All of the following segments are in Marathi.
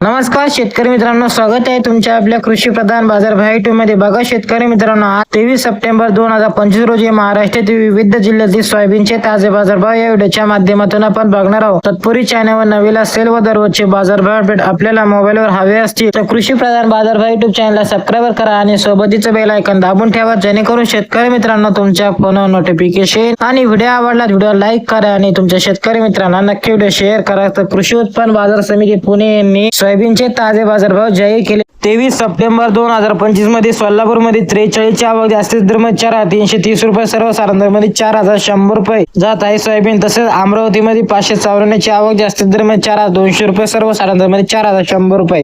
नमस्कार शेतकरी मित्रांनो, स्वागत आहे तुमच्या आपल्या कृषी प्रधान बाजार भाव युट्यूब मध्ये। बघा शेतकरी मित्रांनो, आज 23 सप्टेंबर 2025 रोजी महाराष्ट्रातील विविध जिल्ह्यातील सोयाबीनचे ताजे बाजारभाव या व्हिडिओच्या माध्यमातून आपण बघणार आहोत। तत्पूर्वी चॅनलवर नवीन असेल व दररोजचे बाजारभाव अपडेट आपल्याला मोबाईलवर हवे असतील तर कृषी प्रधान बाजारभाव युट्यूब चॅनलला सबस्क्राइब करा आणि सोबतीचं बेल आयकॉन दाबून ठेवा, जेणेकरून शेतकरी मित्रांनो तुमच्या फोनवर नोटिफिकेशन आणि व्हिडिओ आवडला व्हिडिओ लाईक करा आणि तुमच्या शेतकरी मित्रांना नक्की व्हिडिओ शेअर करा। तर कृषी उत्पन्न बाजार समिती पुणे यांनी सोयाबीनचे ताजे बाजारभाव जाहीर केले। 23 सप्टेंबर 2025 मध्ये सोलापूर मध्ये 43 ची आवक, जास्तीत दर 4330 रुपये, सर्वसाधारण दर मध्ये 4100 रुपये जात आहे सोयाबीन। तसेच अमरावती मध्ये 554 ची आवक, जास्तीत दर मध्ये 4200 रुपये, सर्वसाधारण दर मध्ये 4100 रुपये।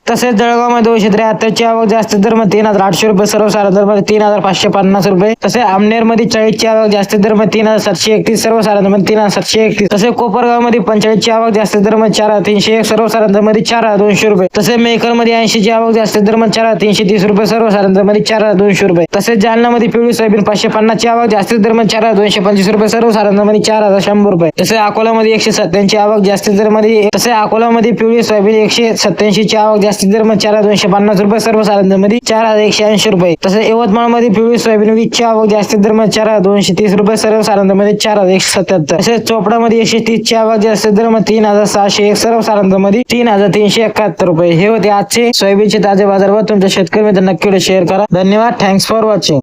तसेच जळगाव मध्ये 273 ची आवक, जास्तीत दर मध्ये 3800 रुपये, सर्वसाधारण दर मध्ये 3550 रुपये। तसेच आमनेर मध्ये 40 ची आवक, जास्तीत दर मध्ये 3731, सर्वसाधारण दर मध्ये 3731। तसेच कोपरगाव मध्ये 45 ची आवक, जास्तीत दर मध्ये 4301, सर्वसाधारण दर मध्ये 4200 रुपये। तसेच मेकर मध्ये 80 ची आवक, जास्तीत दर मध्ये 4330 रुपये, सर्वसाधारण दर मध्ये 4200 रुपये। तसेच जालना मध्ये पिवळी सोयाबीन 550 ची आवक, जास्तीत दर मध्ये 4225 रुपये, सर्वसाधारण दर मध्ये 4100 रुपये। तसेच अकोला मध्ये 187 ची आवक, जास्तीत दर मध्ये अकोला मध्ये पिवळी सोयाबीन 187 ची आवक, जास्तीत दर मध्ये 4250 रुपये, सर्वसाधारण दर मध्ये 4180 रुपये। तसेच यवतमाळ मध्ये पिवळी सोयाबीन 20 ची आवक, जास्तीत दर मध्ये 4230 रुपये, सर्वसाधारण दर मध्ये 4177। तसेच चोपडा मध्ये 130 ची आवक, जास्तीत दर मध्ये 3601, सर्वसाधारण दर मध्ये 3371 रुपये। हे होते आजचे सोयाबीनचे ताजे बाजारभाव। तुमच्या शेतकरी मित्रांना नक्की शेअर करा। धन्यवाद, थँक्स फॉर वॉचिंग।